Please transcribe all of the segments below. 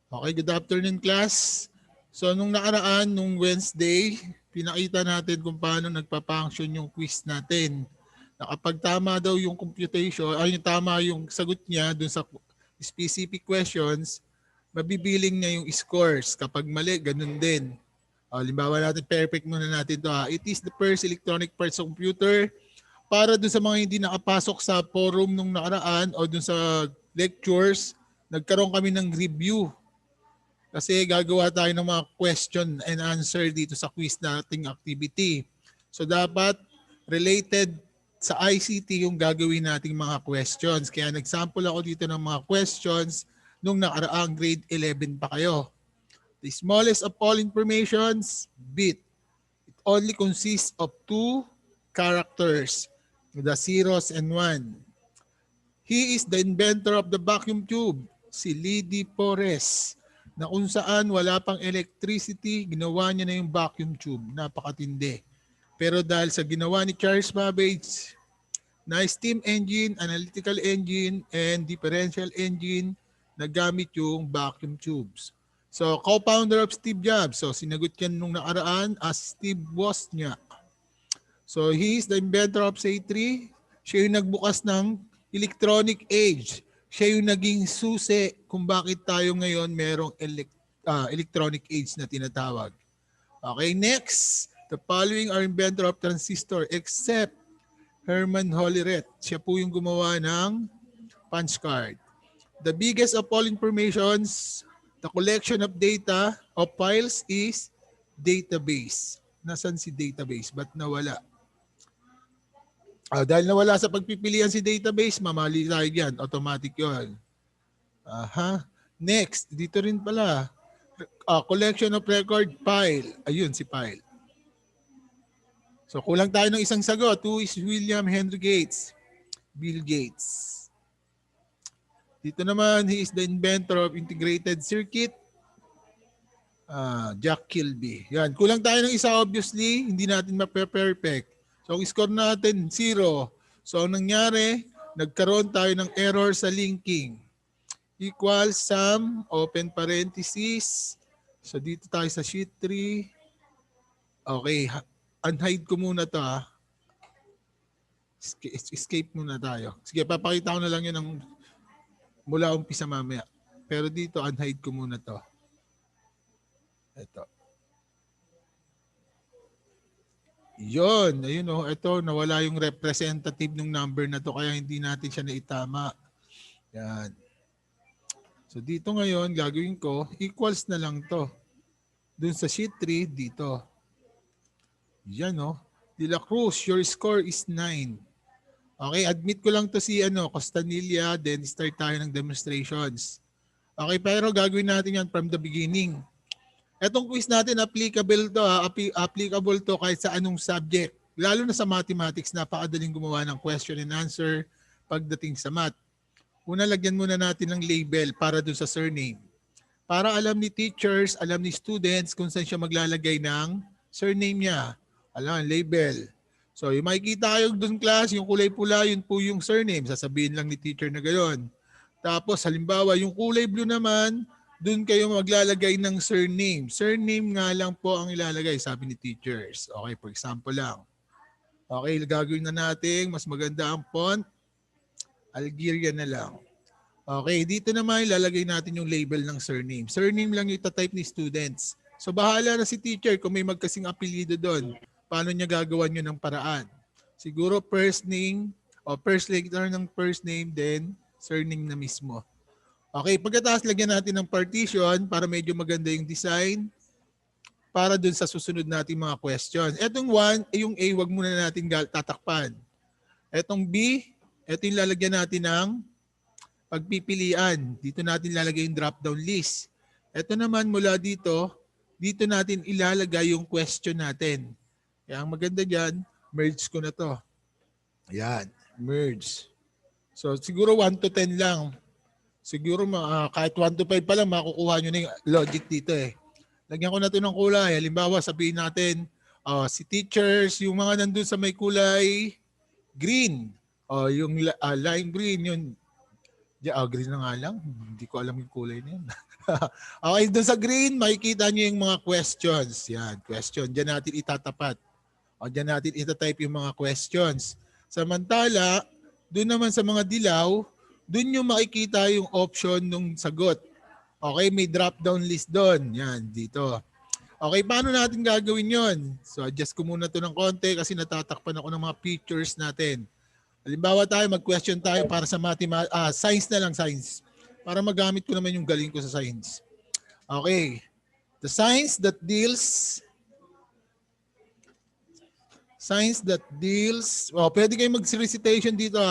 Okay, good afternoon class. So nung nakaraan, nung Wednesday, pinakita natin kung paano nagpa-function yung quiz natin. Na kapag tama daw yung computation, ay yung tama yung sagot niya dun sa specific questions, mabibiling niya yung scores. Kapag mali, ganun din. Halimbawa natin, perfect muna natin to ha. It is the first electronic parts of computer para dun sa mga hindi nakapasok sa forum nung nakaraan o dun sa lectures, nagkaroon kami ng review kasi gagawa tayo ng mga question and answer dito sa quiz nating activity. So dapat related sa ICT yung gagawin nating mga questions. Kaya nag-sample ako dito ng mga questions nung nakaraang grade 11 pa kayo. The smallest of all informations, bit. It only consists of two characters, the zeros and one. He is the inventor of the vacuum tube, si Lidi Porres, na kung saan wala pang electricity, ginawa niya na yung vacuum tube. Napakatindi. Pero dahil sa ginawa ni Charles Babbage na steam engine, analytical engine, and differential engine, nagamit yung vacuum tubes. So, co-founder of Steve Jobs. So, sinagot yan nung nakaraan as Steve Wozniak. So he is the inventor of SATRI. Siya yung nagbukas ng electronic age. Siya yung naging susi kung bakit tayo ngayon merong electronic age na tinatawag. Okay, next. The following are inventor of transistor except Herman Hollerith. Siya po yung gumawa ng punch card. The biggest of all informations, the collection of data of files is database. Nasaan si database? Ba't nawala? Dahil nawala sa pagpipilian si database, mamali tayo dyan. Automatic yun. Aha. Next, dito rin pala. Collection of record file. Ayun, si file. So kulang tayo ng isang sagot. Who is William Henry Gates? Bill Gates. Dito naman, he is the inventor of integrated circuit. Jack Kilby. Yan. Kulang tayo ng isa obviously. Hindi natin mape-perfect. So ang score natin, 0. So ang nangyari, nagkaroon tayo ng error sa linking. Equals sum, open parenthesis. So dito tayo sa sheet 3. Okay, unhide ko muna to ha. Escape muna tayo. Sige, papakita ko na lang yun ng mula umpisa mamaya. Pero dito, unhide ko muna to. Ito. Yun, ayun oh, ito nawala yung representative ng number na to kaya hindi natin siya naitama. Yan. So dito ngayon gagawin ko equals na lang to. Dun sa sheet 3 dito. Yan oh. De La Cruz, your score is 9. Okay, admit ko lang to si Costanilla, then start tayo ng demonstrations. Okay, pero gagawin natin yan from the beginning. Etong quiz natin applicable to applicable to kahit sa anong subject. Lalo na sa mathematics, napakadaling gumawa ng question and answer pagdating sa math. Una, lagyan muna natin ng label para dun sa surname. Para alam ni teachers, alam ni students kung saan siya maglalagay ng surname niya. Alam, label. So, yung makikita kayo dun class, yung kulay pula, yun po yung surname. Sasabihin lang ni teacher na gano'n. Tapos, halimbawa, yung kulay blue naman, doon kayo maglalagay ng surname. Surname nga lang po ang ilalagay, sabi ni teachers. Okay, for example lang. Okay, gagawin na natin. Mas maganda ang font. Algeria na lang. Okay, dito naman ilalagay natin yung label ng surname. Surname lang yung type ni students. So bahala na si teacher kung may magkasing apelyido doon. Paano niya gagawa nyo ng paraan? Siguro first name o first letter ng first name, then surname na mismo. Okay, pagkatapos lagyan natin ng partition para medyo maganda yung design para dun sa susunod nating mga questions. Etong 1, yung A, wag muna natin tatakpan. Etong B, ito yung lalagyan natin ng pagpipilian. Dito natin lalagay yung drop-down list. Ito naman mula dito, dito natin ilalagay yung question natin. Kaya ang maganda dyan, merge ko na to. Ayan, merge. So siguro 1 to 10 lang. Siguro kahit 1 to 5 pa lang makukuha nyo na yung logic dito eh. Lagyan ko na ito ng kulay. Halimbawa sabihin natin si teachers, yung mga nandun sa may kulay green. Yung lime green, yun. Green na nga lang. Hindi ko alam yung kulay na yun. Okay, doon sa green, makikita nyo yung mga questions. Yan, question. Diyan natin itatapat. O diyan natin itatype yung mga questions. Samantala, doon naman sa mga dilaw, doon nyo makikita yung option ng sagot. Okay, may drop-down list doon. Yan, dito. Okay, paano natin gagawin yon? So, adjust ko muna to ng konti kasi natatakpan ako ng mga pictures natin. Halimbawa tayo, mag-question tayo para sa science na lang, science. Para magamit ko naman yung galing ko sa science. Okay. The science that deals, pwede kayong mag-recitation dito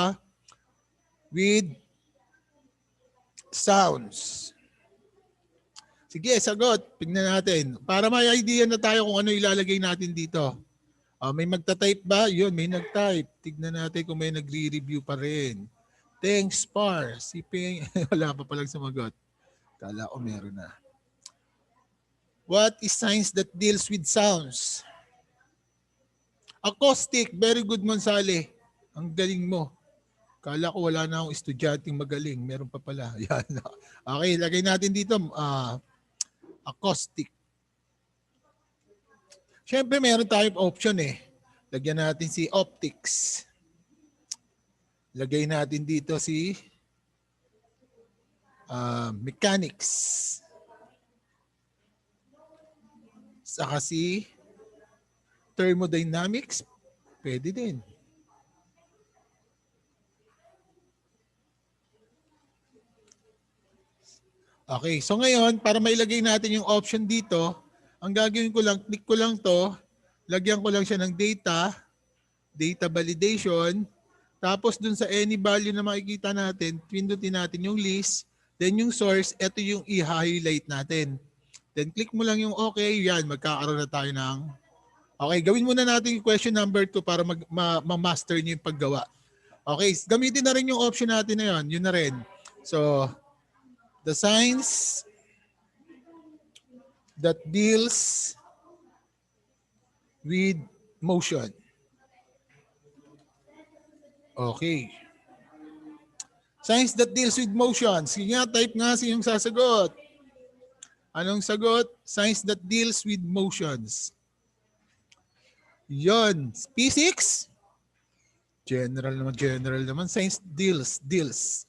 with sounds. Sige, sagot. Tingnan natin. Para may idea na tayo kung ano ilalagay natin dito. May magta-type ba? Yun, may nag-type. Tignan natin kung may nagre-review pa rin. Thanks, Par. Si Ping, wala pa palang sumagot. Kala ko meron na. What is science that deals with sounds? Acoustic. Very good, Monsale. Ang galing mo. Kala ko wala na akong estudyanteng magaling. Meron pa pala. Yan. Okay, lagay natin dito. Acoustic. Siyempre, meron tayong option eh. Lagyan natin si optics. Lagay natin dito si mechanics. Saka si thermodynamics. Pwede din. Okay, so ngayon, para mailagay natin yung option dito, ang gagawin ko lang, click ko lang to, lagyan ko lang siya ng data validation, tapos dun sa any value na makikita natin, pindutin natin yung list, then yung source, ito yung i-highlight natin. Then click mo lang yung okay, yan, magkakaroon na tayo ng, okay, gawin muna natin yung question number 2 para ma-master nyo yung paggawa. Okay, gamitin na rin yung option natin na yun na rin. So, the science that deals with motion. Okay. Science that deals with motion. Sige nga, type nga yung sasagot. Anong sagot? Science that deals with motions. Yon. Physics? General naman. Science deals.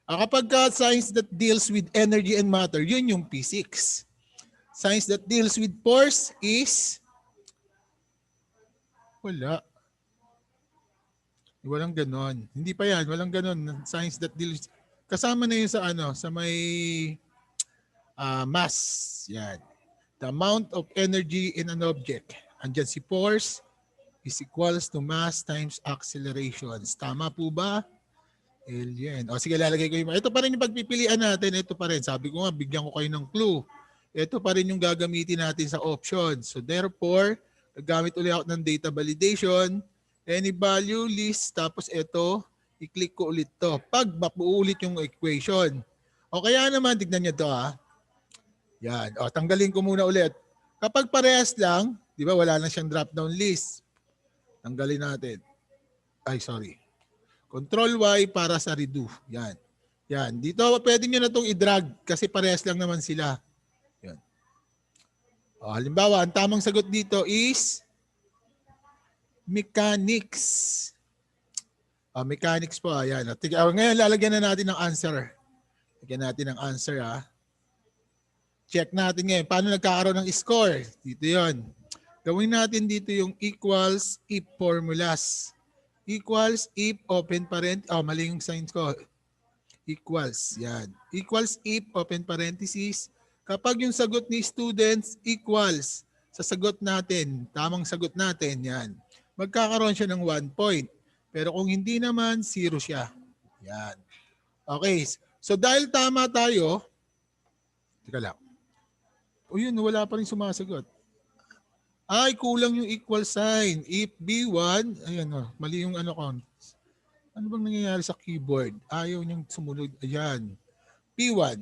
Kapag science that deals with energy and matter, yun yung physics. Science that deals with force is wala. Walang ganon. Hindi pa yan, walang ganon. Science that deals, kasama na yun sa may mass. Yan. The amount of energy in an object. Andyan si force is equals to mass times accelerations. Tama po ba? Alien. O sige, lalagay ko yung... Ito pa rin yung pagpipilian natin. Ito pa rin. Sabi ko nga, bigyan ko kayo ng clue. Ito pa rin yung gagamitin natin sa options. So therefore, gagamit ulit ako ng data validation, any value list, tapos ito, i-click ko ulit to. Pag mapuulit yung equation. O kaya naman, tignan nyo to Yan. O, tanggalin ko muna ulit. Kapag parehas lang, di ba wala na siyang drop-down list. Tanggalin natin. Ay, sorry. Control Y para sa redo. Yan. Yan. Dito, pwede nyo na itong i-drag kasi parehas lang naman sila. Yan. O, halimbawa, ang tamang sagot dito is mechanics. O, mechanics po. Ayan. Ngayon, lalagyan na natin ng answer. Lagyan natin ng answer. Check natin ngayon. Paano nagkakaroon ng score? Dito yon. Gawin natin dito yung equals if formulas. Equals if open parenthesis. Oh, mali yung signs ko. Equals. Yan. Equals if open parenthesis. Kapag yung sagot ni students equals sa sagot natin, tamang sagot natin, yan. Magkakaroon siya ng 1 point. Pero kung hindi naman, 0 siya. Yan. Okay. So dahil tama tayo, teka lang. O yun, wala pa rin sumasagot. Ay, kulang yung equal sign. If B1, ayan mali yung ano ko. Ano bang nangyayari sa keyboard? Ayaw niyang sumunod. Ayan. P1.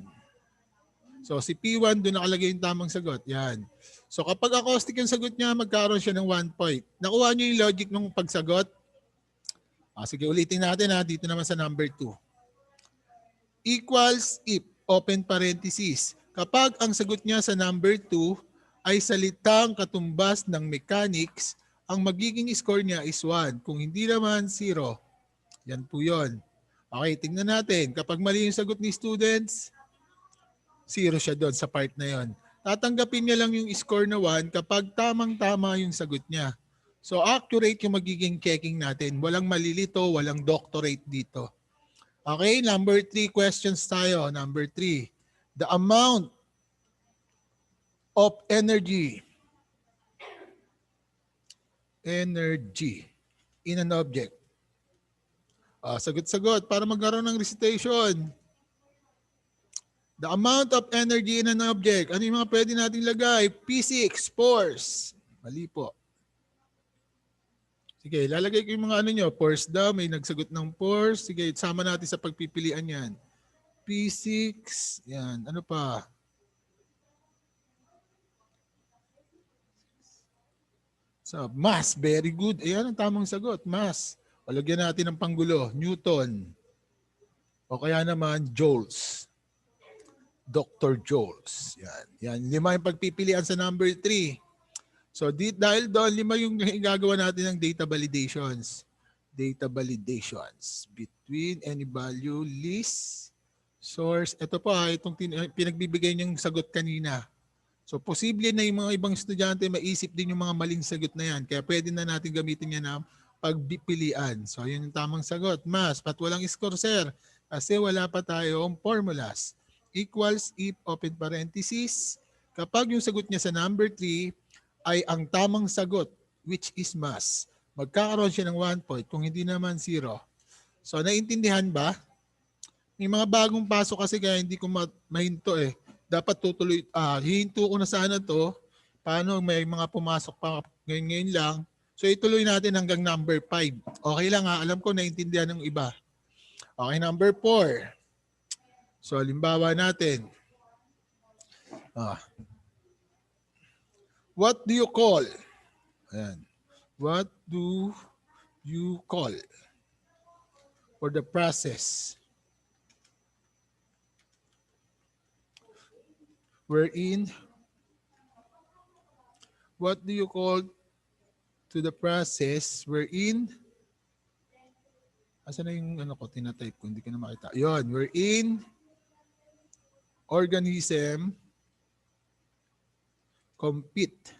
So si P1 doon nakalagay yung tamang sagot. Yan. So kapag acoustic yung sagot niya, magkaroon siya ng 1 point. Nakuha niyo yung logic ng pagsagot? Sige, ulitin natin dito naman sa number 2. equals if, open parenthesis. Kapag ang sagot niya sa number 2 ay salitang katumbas ng mechanics, ang magiging score niya is 1. Kung hindi naman, 0. Yan po yun. Okay, tingnan natin. Kapag mali yung sagot ni students, 0 siya doon sa part na yon. Tatanggapin niya lang yung score na 1 kapag tamang-tama yung sagot niya. So accurate yung magiging checking natin. Walang malilito, walang doctorate dito. Okay, number 3 questions tayo. Number 3. The amount of energy in an object. Sagot-sagot para magkaroon ng recitation. The amount of energy in an object. Ano yung mga pwede nating lagay? Physics, force. Mali po. Sige, lalagay ko yung mga ano nyo. Force daw, may nagsagot ng force. Sige, sama natin sa pagpipilian yan. Physics, yan. Ano pa? So, mass, very good. Ayan ang tamang sagot, mass. O lagyan natin ng panggulo, Newton. O kaya naman, joules. Dr. Joules. Yan. Yan. 5 yung pagpipilian sa number 3. So dahil doon, 5 yung gagawa natin ng data validations. Data validations between any value, list, source. Ito po itong pinagbibigay niyong sagot kanina. So posible na yung mga ibang estudyante maisip din yung mga maling sagot na yan. Kaya pwede na natin gamitin yan na pagpipilian. So yun yung tamang sagot. Mas, pat walang score, sir. Kasi wala pa tayong formulas. Equals if, open parenthesis. Kapag yung sagot niya sa number 3 ay ang tamang sagot, which is mass, magkakaroon siya ng 1 point. Kung hindi naman, 0. So, naintindihan ba? May mga bagong pasok kasi kaya hindi ko mahinto eh. Dapat tutuloy, hihinto ko na sana to. Paano may mga pumasok pa ngayon lang. So, ituloy natin hanggang number 5. Okay lang ha, alam ko naintindihan ng iba. Okay, number 4. So, halimbawa natin. What do you call? Ayan. What do you call for the process wherein, what do you call to the process wherein, asa na yung ano ko, tinatype ko, hindi ko na makita. Yun, wherein organism compete.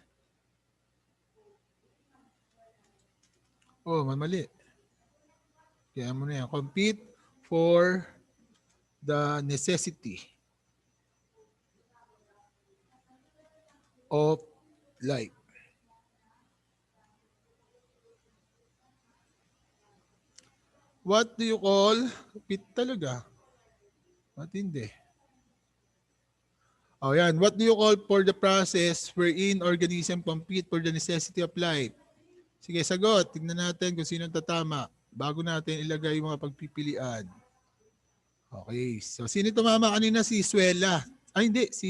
Oh, mali. Kaya mo na yan. Compete for the necessity of life. What do you call? Compete talaga. Matindi. Oh, yan. What do you call for the process wherein organism compete for the necessity of life? Sige, sagot. Tignan natin kung sino tatama bago natin ilagay yung mga pagpipilian. Okay. So, sino tumama kanina? Si Suela. Ay, hindi. Si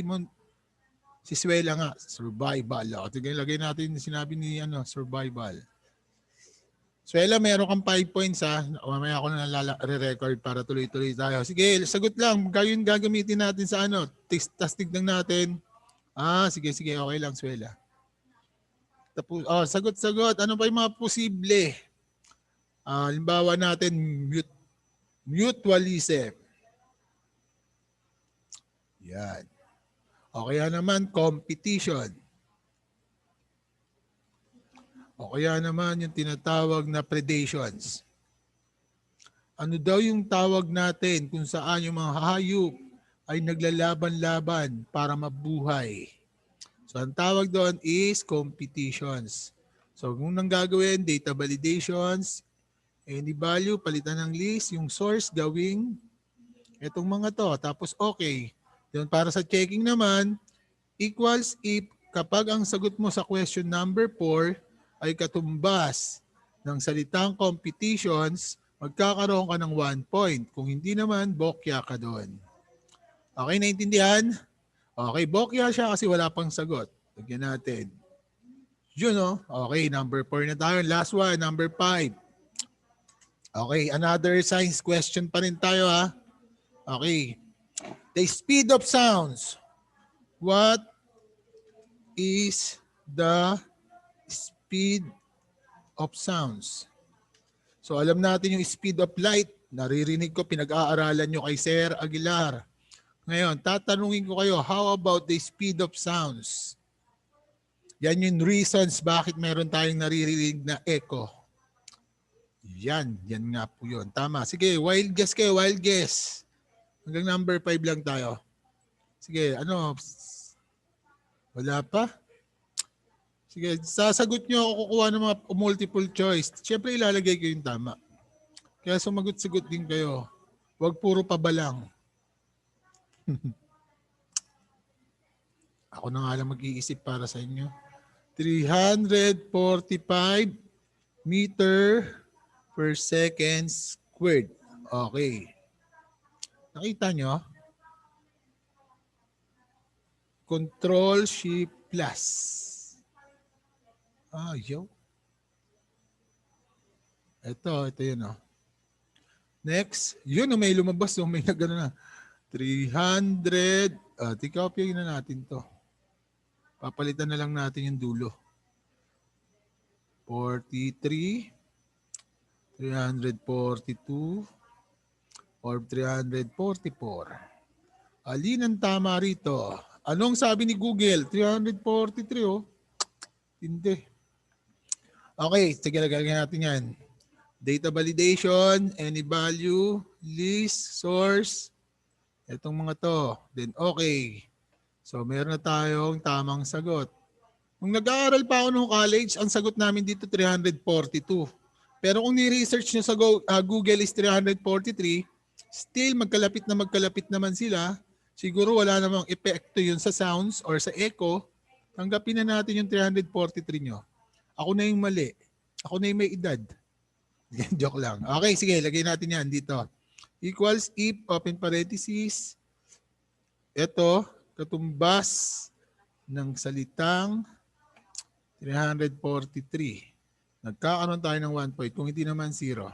Suela nga. Survival. Tignan, lagay natin yung sinabi ni survival. Suela, meron kang 5 points ha. Mamaya ako na re-record para tuloy-tuloy tayo. Sige, sagot lang. Gayun gagamitin natin sa Tapos tignan natin. Sige. Okay lang, Suela. Tapos, sagot. Ano pa yung mga posible? Halimbawa natin, mutualism. Yan. O kaya naman, competition. O kaya naman yung tinatawag na predations. Ano daw yung tawag natin kung saan yung mga hayop ay naglalaban-laban para mabuhay? So ang tawag doon is competitions. So kung nang gagawin, data validations, any value, palitan ng list, yung source gawing itong mga to. Tapos okay. Then para sa checking naman, equals if kapag ang sagot mo sa question number 4 ay katumbas ng salitang competitions, magkakaroon ka ng 1 point. Kung hindi naman, bokya ka doon. Okay, naintindihan? Okay, bokya siya kasi wala pang sagot. Lagyan natin. Yun Okay, number 4 na tayo. Last one, number 5. Okay, another science question pa rin tayo ha. Okay. The speed of sounds. What is the speed of sounds? So alam natin yung speed of light. Naririnig ko, pinag-aaralan nyo kay Sir Aguilar. Ngayon, tatanungin ko kayo, how about the speed of sounds? Yan yung reasons bakit meron tayong naririnig na echo. Yan nga po yun. Tama. Sige, wild guess kayo, wild guess. Hanggang number 5 lang tayo. Sige, ano? Wala pa? Sige, sasagot nyo ako kukuha ng mga multiple choice. Siyempre ilalagay ko yung tama. Kaya sumagot-sagot din kayo. Huwag puro pabalang. Ako na nga lang mag-iisip para sa inyo. 345 meter per second squared. Okay. Nakita nyo? Control Shift Plus. Yo. Ito yun Next, yun may lumabas may nagano na. 300. Copy na natin to. Papalitan na lang natin yung dulo. 43, 342, or 344. Alin ang tama rito? Anong sabi ni Google? 343 Hindi. Okay, sige, lagyan natin yan. Data validation, any value, list, source. Itong mga to. Then okay. So meron na tayong tamang sagot. Nung nag-aaral pa ako nung college, ang sagot namin dito 342. Pero kung ni-research nyo sa Google is 343, still magkalapit naman sila. Siguro wala namang epekto yun sa sounds or sa echo. Tanggapin na natin yung 343 nyo. Ako na yung mali. Ako na yung may edad. Joke lang. Okay, sige, lagay natin yan dito. Equals if, open parenthesis. Ito, katumbas ng salitang 343. Nagkakaroon tayo ng 1 point. Kung hindi naman 0.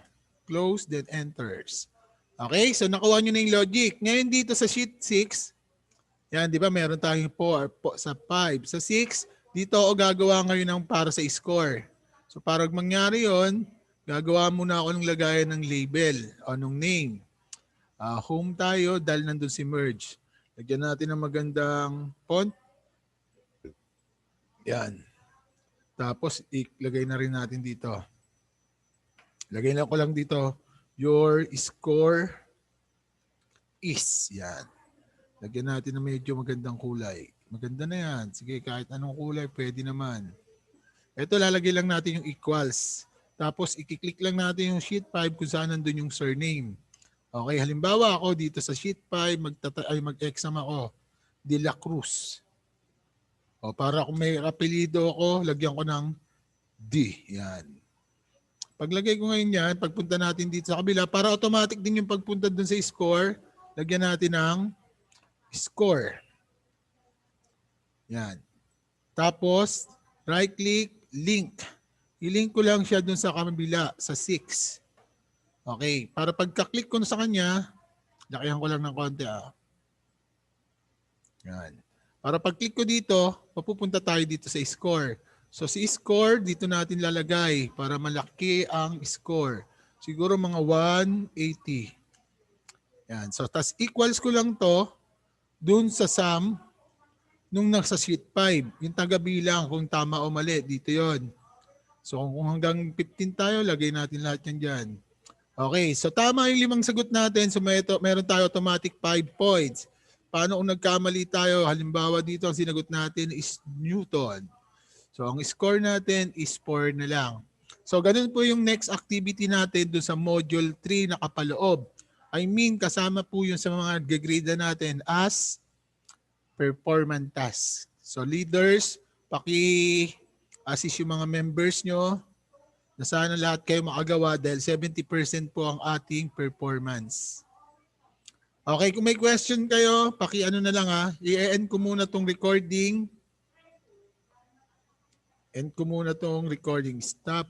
Close, then enters. Okay, so nakuha nyo na yung logic. Ngayon dito sa sheet 6, yan, di ba meron tayong 4 sa 5. Sa 6, dito ako gagawa ngayon ng para sa score. So para mangyari yon, gagawa muna ako ng lagayan ng label o ng name. Home tayo dahil nandun si merge. Lagyan natin ng magandang font. Yan. Tapos ilagay na rin natin dito. Lagay na ko lang dito. Your score is. Yan. Lagyan natin ng medyo magandang kulay. Maganda na yan. Sige, kahit anong kulay, pwede naman. Ito, lalagay lang natin yung equals. Tapos, ikiklik lang natin yung sheet 5 kung saan nandun yung surname. Okay, halimbawa ako dito sa sheet 5, mag-exam ako. De La Cruz. O, para kung may apelido ako, lagyan ko ng D. Yan. Paglagay ko ngayon yan, pagpunta natin dito sa kabila, para automatic din yung pagpunta dun sa score, lagyan natin ng score. Yan. Tapos, right-click, link. I-link ko lang siya dun sa kabila, sa 6. Okay. Para pagka-click ko sa kanya, lakihan ko lang ng konti. Yan. Para pag-click ko dito, mapupunta tayo dito sa score. So, si score, dito natin lalagay para malaki ang score. Siguro mga 180. Yan. So, tas equals ko lang to dun sa sum nung nasa sheet 5. Yung taga-bilang kung tama o mali. Dito yon. So, kung hanggang 15 tayo, lagay natin lahat yan dyan. Okay. So, tama yung 5 sagot natin. So, meron tayo automatic 5 points. Paano kung nagkamali tayo? Halimbawa dito, ang sinagot natin is Newton. So, ang score natin is 4 na lang. So, ganun po yung next activity natin doon sa Module 3 na kapaloob. I mean, kasama po yun sa mga gagrida natin as performance task. So, leaders, paki-assist yung mga members nyo na sana lahat kayo makagawa dahil 70% po ang ating performance. Okay, kung may question kayo, paki-ano na lang i-end ko muna tong recording. End ko muna tong recording. Stop.